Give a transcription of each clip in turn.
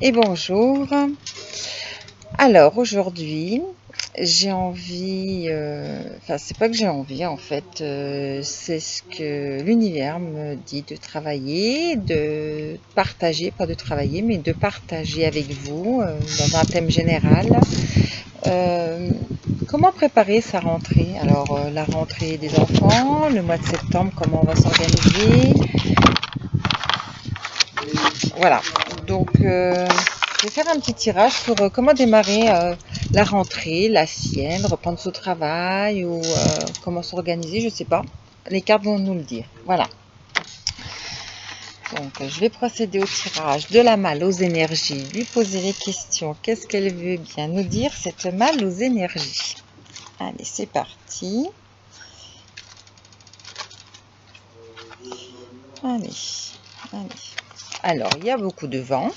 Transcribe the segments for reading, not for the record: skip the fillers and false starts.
Et bonjour. Alors aujourd'hui, j'ai envie, enfin c'est pas que j'ai envie en fait, c'est ce que l'univers me dit de travailler, de partager, pas de travailler, mais de partager avec vous dans un thème général. Euh, Comment préparer sa rentrée? Alors la rentrée des enfants, le mois de septembre, comment on va s'organiser? Voilà, donc je vais faire un petit tirage sur comment démarrer la rentrée, la sienne, reprendre son travail ou comment s'organiser, je sais pas. Les cartes vont nous le dire. Voilà. Donc je vais procéder au tirage de la malle aux énergies, lui poser les questions. Qu'est-ce qu'elle veut bien nous dire, cette malle aux énergies? Allez, c'est parti. Allez, allez. Alors, il y a beaucoup de vent.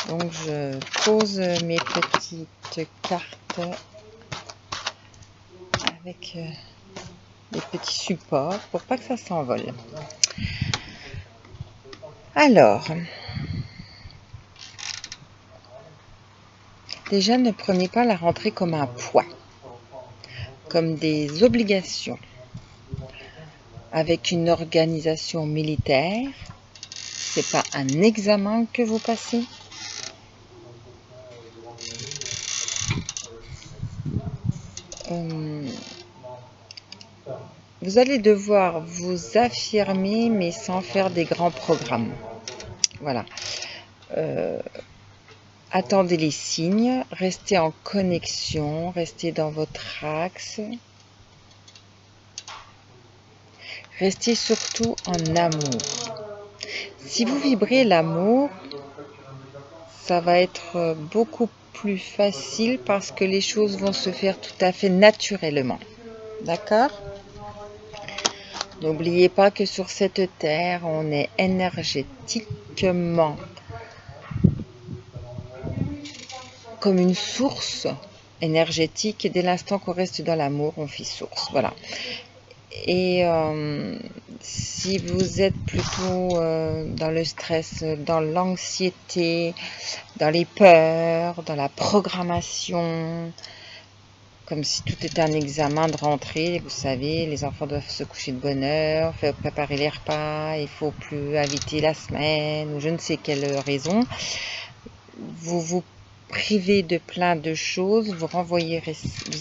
Donc je pose mes petites cartes avec des petits supports pour pas que ça s'envole. Alors, déjà ne prenez pas la rentrée comme un poids, comme des obligations. Avec une organisation militaire, c'est pas un examen que vous passez. Vous allez devoir vous affirmer, mais sans faire des grands programmes. Voilà. Attendez les signes, restez en connexion, restez dans votre axe. Restez surtout en amour. Si vous vibrez l'amour, ça va être beaucoup plus facile parce que les choses vont se faire tout à fait naturellement. D'accord ? N'oubliez pas que sur cette terre, on est énergétiquement comme une source énergétique et dès l'instant qu'on reste dans l'amour, on fait source. Voilà. Et si vous êtes plutôt dans le stress, dans l'anxiété, dans les peurs, dans la programmation, comme si tout était un examen de rentrée, vous savez, les enfants doivent se coucher de bonne heure, faire préparer les repas, il faut plus inviter la semaine, ou je ne sais quelle raison, vous vous privez de plein de choses, vous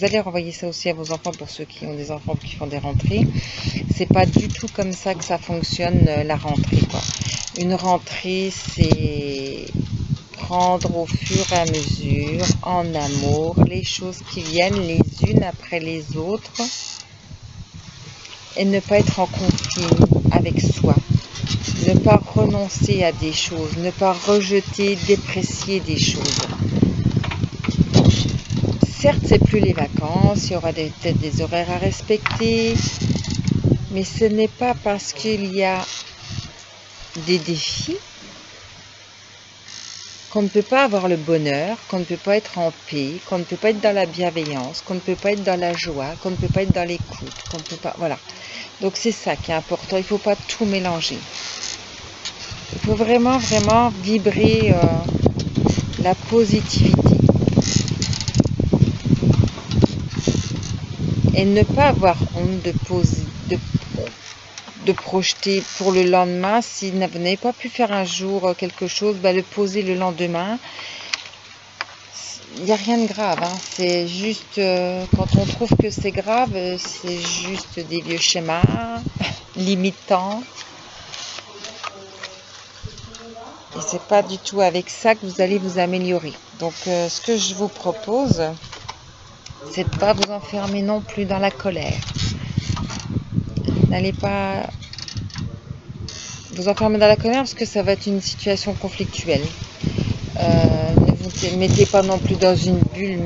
allez renvoyer ça aussi à vos enfants pour ceux qui ont des enfants qui font des rentrées. C'est pas du tout comme ça que ça fonctionne la rentrée, quoi. Une rentrée, c'est prendre au fur et à mesure, en amour, les choses qui viennent les unes après les autres et ne pas être en conflit avec soi. Ne pas renoncer à des choses, ne pas rejeter, déprécier des choses. Certes, c'est plus les vacances, il y aura peut-être des horaires à respecter, mais ce n'est pas parce qu'il y a des défis qu'on ne peut pas avoir le bonheur, qu'on ne peut pas être en paix, qu'on ne peut pas être dans la bienveillance, qu'on ne peut pas être dans la joie, qu'on ne peut pas être dans l'écoute, qu'on ne peut pas... Voilà. Donc c'est ça qui est important, il ne faut pas tout mélanger. Il faut vraiment, vraiment vibrer la positivité. Et ne pas avoir honte de projeter pour le lendemain. Si vous n'avez pas pu faire un jour quelque chose, le poser le lendemain. Il n'y a rien de grave, hein. C'est juste quand on trouve que c'est grave, c'est juste des vieux schémas limitants. Et c'est pas du tout avec ça que vous allez vous améliorer. Donc ce que je vous propose, c'est de ne pas vous enfermer non plus dans la colère. N'allez pas vous enfermer dans la colère parce que ça va être une situation conflictuelle. Ne vous mettez pas non plus dans une bulle.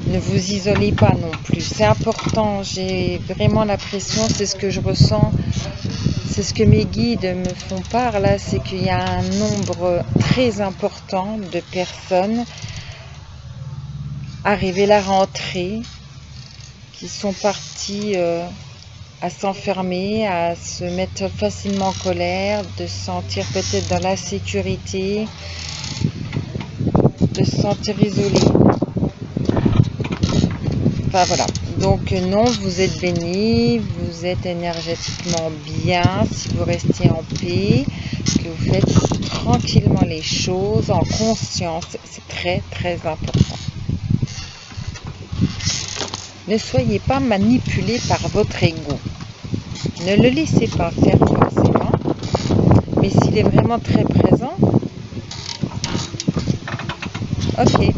Ne vous isolez pas non plus. C'est important. J'ai vraiment l'impression, c'est ce que je ressens, c'est ce que mes guides me font part là, c'est qu'il y a un nombre très important de personnes arrivées à la rentrée qui sont parties à s'enfermer, à se mettre facilement en colère, de se sentir peut-être dans l'insécurité, de se sentir isolé. Enfin voilà, donc non, vous êtes béni, vous êtes énergétiquement bien si vous restez en paix, que vous faites tranquillement les choses en conscience, c'est très très important. Ne soyez pas manipulé par votre ego, ne le laissez pas faire forcément, mais s'il est vraiment très présent, ok,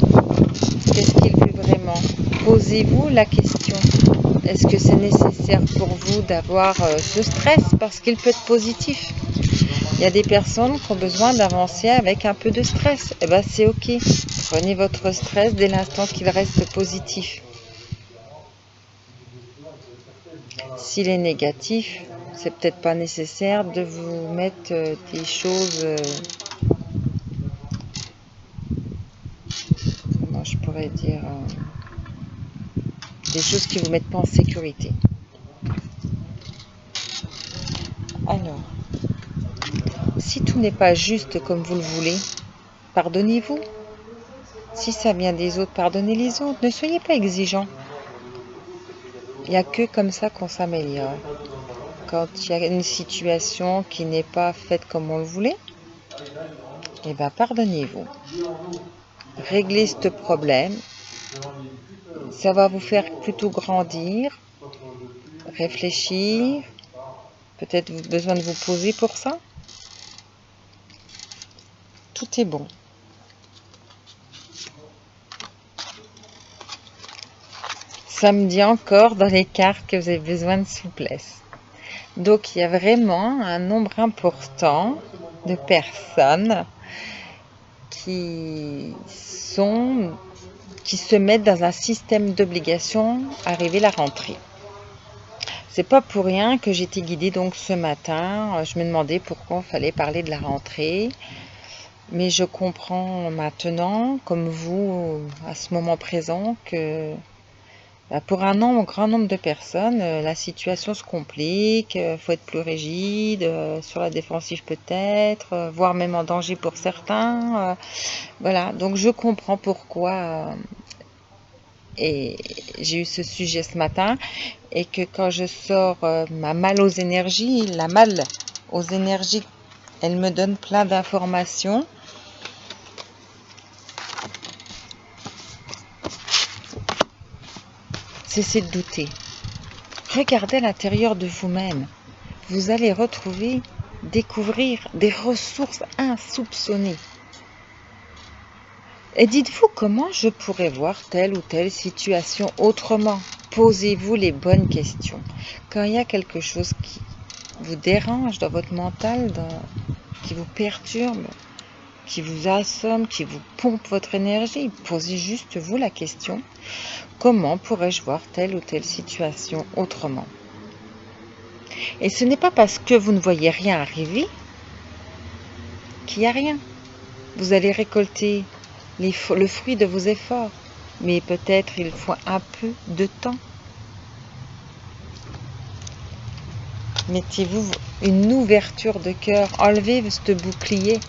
qu'est-ce qu'il veut vraiment? Posez-vous la question. Est-ce que c'est nécessaire pour vous d'avoir ce stress? Parce qu'il peut être positif. Il y a des personnes qui ont besoin d'avancer avec un peu de stress. Eh bien, c'est ok. Prenez votre stress dès l'instant qu'il reste positif. S'il est négatif, c'est peut-être pas nécessaire de vous mettre des choses... comment je pourrais dire des choses qui ne vous mettent pas en sécurité. Alors, si tout n'est pas juste comme vous le voulez, pardonnez-vous. Si ça vient des autres, pardonnez les autres. Ne soyez pas exigeants. Il n'y a que comme ça qu'on s'améliore. Quand il y a une situation qui n'est pas faite comme on le voulait, eh bien pardonnez-vous. Réglez ce problème. Ça va vous faire plutôt grandir, réfléchir. Peut-être besoin de vous poser pour ça. Tout est bon. Ça me dit encore dans les cartes que vous avez besoin de souplesse. Donc il y a vraiment un nombre important de personnes qui se mettent dans un système d'obligation arrivé la rentrée. C'est pas pour rien que j'ai été guidée donc ce matin. Je me demandais pourquoi il fallait parler de la rentrée. Mais je comprends maintenant, comme vous, à ce moment présent, que pour un grand nombre de personnes, la situation se complique, il faut être plus rigide, sur la défensive peut-être, voire même en danger pour certains. Voilà, donc je comprends pourquoi et j'ai eu ce sujet ce matin, et que quand je sors ma malle aux énergies, la malle aux énergies, elle me donne plein d'informations. Cessez de douter. Regardez à l'intérieur de vous-même. Vous allez découvrir des ressources insoupçonnées. Et dites-vous comment je pourrais voir telle ou telle situation autrement. Posez-vous les bonnes questions. Quand il y a quelque chose qui vous dérange dans votre mental, qui vous perturbe, qui vous assomme, qui vous pompe votre énergie, posez juste vous la question. Comment pourrais-je voir telle ou telle situation autrement? Et ce n'est pas parce que vous ne voyez rien arriver qu'il n'y a rien. Vous allez récolter le fruit de vos efforts, mais peut-être il faut un peu de temps. Mettez-vous une ouverture de cœur, enlevez ce bouclier.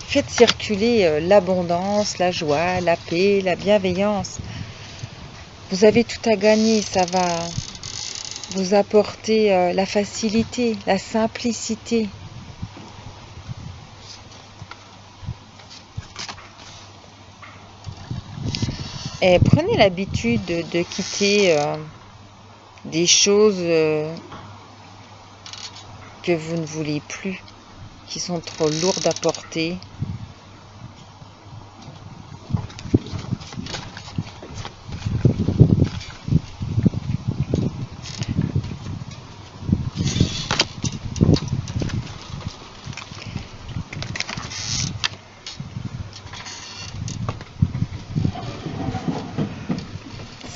Faites circuler l'abondance, la joie, la paix, la bienveillance. Vous avez tout à gagner, ça va vous apporter la facilité, la simplicité. Et prenez l'habitude de quitter des choses que vous ne voulez plus, qui sont trop lourdes à porter.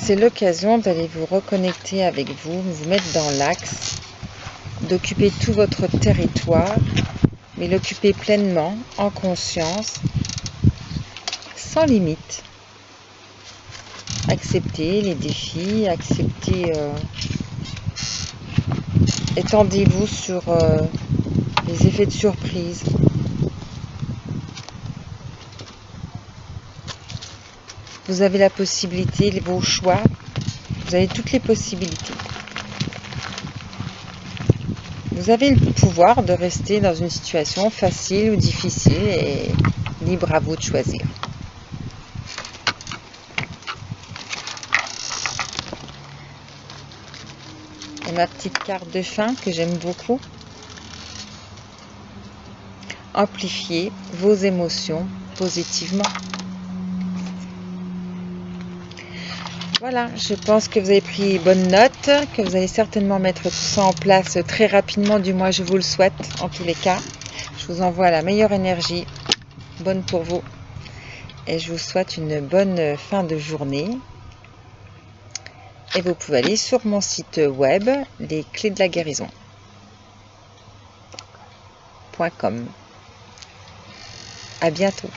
C'est l'occasion d'aller vous reconnecter avec vous, vous mettre dans l'axe, d'occuper tout votre territoire, mais l'occuper pleinement, en conscience, sans limite. Accepter les défis, accepter étendez-vous sur les effets de surprise. Vous avez la possibilité, vos choix, vous avez toutes les possibilités. Vous avez le pouvoir de rester dans une situation facile ou difficile et libre à vous de choisir. Et ma petite carte de fin que j'aime beaucoup. Amplifiez vos émotions positivement. Voilà, je pense que vous avez pris bonne note, que vous allez certainement mettre tout ça en place très rapidement, du moins je vous le souhaite en tous les cas. Je vous envoie la meilleure énergie, bonne pour vous, et je vous souhaite une bonne fin de journée. Et vous pouvez aller sur mon site web, lesclésdelaguérison.com. À bientôt.